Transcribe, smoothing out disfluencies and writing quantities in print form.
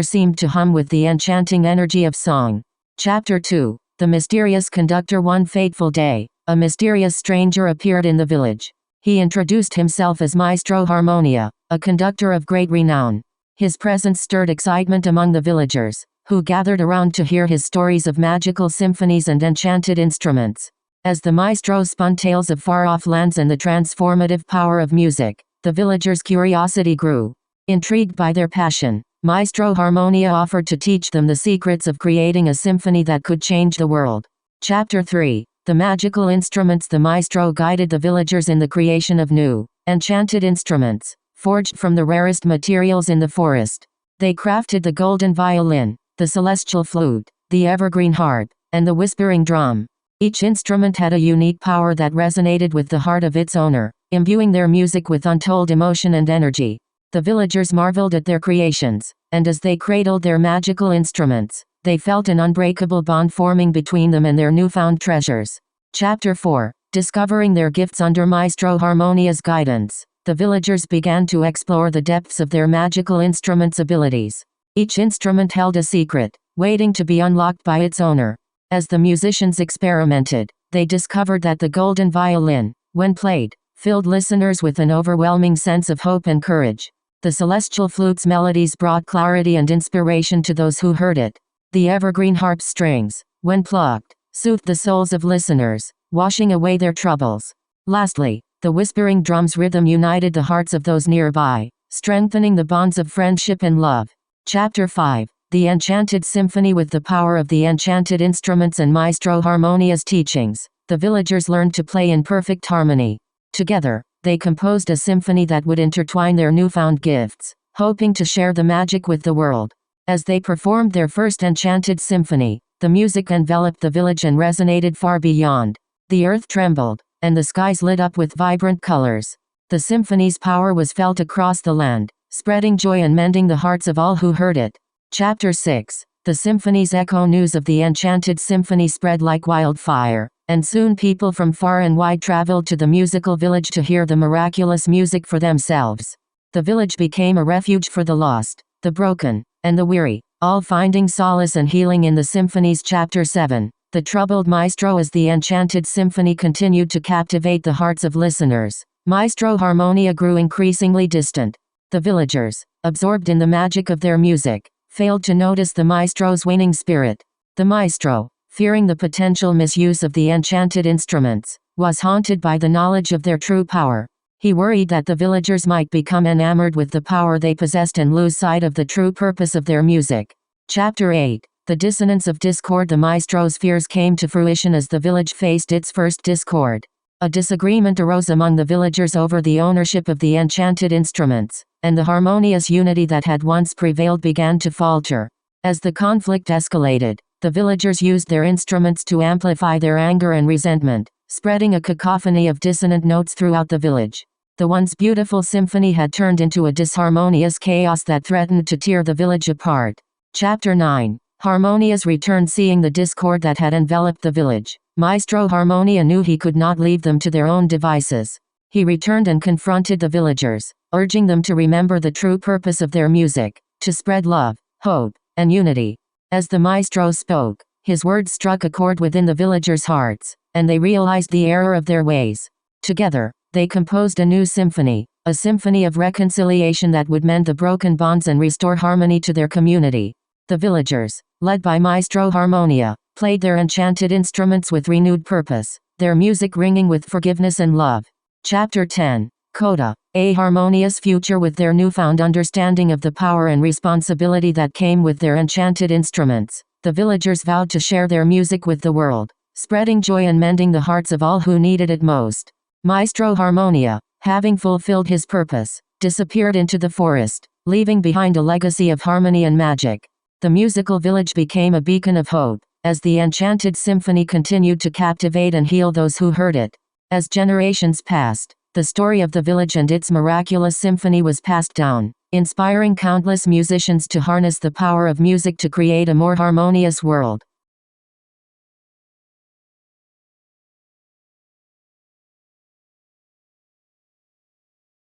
seemed to hum with the enchanting energy of song. Chapter 2. The Mysterious Conductor. One fateful day, a mysterious stranger appeared in the village. He introduced himself as Maestro Harmonia, a conductor of great renown. His presence stirred excitement among the villagers, who gathered around to hear his stories of magical symphonies and enchanted instruments. As the maestro spun tales of far-off lands and the transformative power of music, the villagers' curiosity grew. Intrigued by their passion, Maestro Harmonia offered to teach them the secrets of creating a symphony that could change the world. Chapter 3. The Magical Instruments. The maestro guided the villagers in the creation of new, enchanted instruments, forged from the rarest materials in the forest. They crafted the golden violin, the celestial flute, the evergreen harp, and the whispering drum. Each instrument had a unique power that resonated with the heart of its owner, imbuing their music with untold emotion and energy. The villagers marveled at their creations, and as they cradled their magical instruments, they felt an unbreakable bond forming between them and their newfound treasures. Chapter 4. Discovering their gifts. Under Maestro Harmonia's guidance, the villagers began to explore the depths of their magical instruments' abilities. Each instrument held a secret, waiting to be unlocked by its owner. As the musicians experimented, they discovered that the golden violin, when played, filled listeners with an overwhelming sense of hope and courage. The celestial flute's melodies brought clarity and inspiration to those who heard it. The evergreen harp's strings, when plucked, soothed the souls of listeners, washing away their troubles. Lastly, the whispering drum's rhythm united the hearts of those nearby, strengthening the bonds of friendship and love. Chapter 5. The Enchanted Symphony. With the power of the enchanted instruments and Maestro Harmonia's teachings, the villagers learned to play in perfect harmony. Together, they composed a symphony that would intertwine their newfound gifts, hoping to share the magic with the world. As they performed their first enchanted symphony, the music enveloped the village and resonated far beyond. The earth trembled, and the skies lit up with vibrant colors. The symphony's power was felt across the land, spreading joy and mending the hearts of all who heard it. Chapter 6. The symphony's echo. News of the Enchanted Symphony spread like wildfire, and soon people from far and wide traveled to the musical village to hear the miraculous music for themselves. The village became a refuge for the lost, the broken, and the weary, all finding solace and healing in the symphonies. Chapter 7. The Troubled Maestro. As the Enchanted Symphony continued to captivate the hearts of listeners, Maestro Harmonia grew increasingly distant. The villagers, absorbed in the magic of their music, failed to notice the maestro's waning spirit. The maestro, fearing the potential misuse of the enchanted instruments, was haunted by the knowledge of their true power. He worried that the villagers might become enamored with the power they possessed and lose sight of the true purpose of their music. Chapter 8. The Dissonance of Discord. The maestro's fears came to fruition as the village faced its first discord. A disagreement arose among the villagers over the ownership of the enchanted instruments, and the harmonious unity that had once prevailed began to falter. As the conflict escalated, the villagers used their instruments to amplify their anger and resentment, spreading a cacophony of dissonant notes throughout the village. The once beautiful symphony had turned into a disharmonious chaos that threatened to tear the village apart. Chapter 9. Harmonia's return. Seeing the discord that had enveloped the village, Maestro Harmonia knew he could not leave them to their own devices. He returned and confronted the villagers, urging them to remember the true purpose of their music, to spread love, hope, and unity. As the maestro spoke, his words struck a chord within the villagers' hearts, and they realized the error of their ways. Together, they composed a new symphony, a symphony of reconciliation that would mend the broken bonds and restore harmony to their community. The villagers, led by Maestro Harmonia, played their enchanted instruments with renewed purpose, their music ringing with forgiveness and love. Chapter 10. Coda, a harmonious future. With their newfound understanding of the power and responsibility that came with their enchanted instruments, the villagers vowed to share their music with the world, spreading joy and mending the hearts of all who needed it most. Maestro Harmonia, having fulfilled his purpose, disappeared into the forest, leaving behind a legacy of harmony and magic. The musical village became a beacon of hope, as the Enchanted Symphony continued to captivate and heal those who heard it. As generations passed, the story of the village and its miraculous symphony was passed down, inspiring countless musicians to harness the power of music to create a more harmonious world.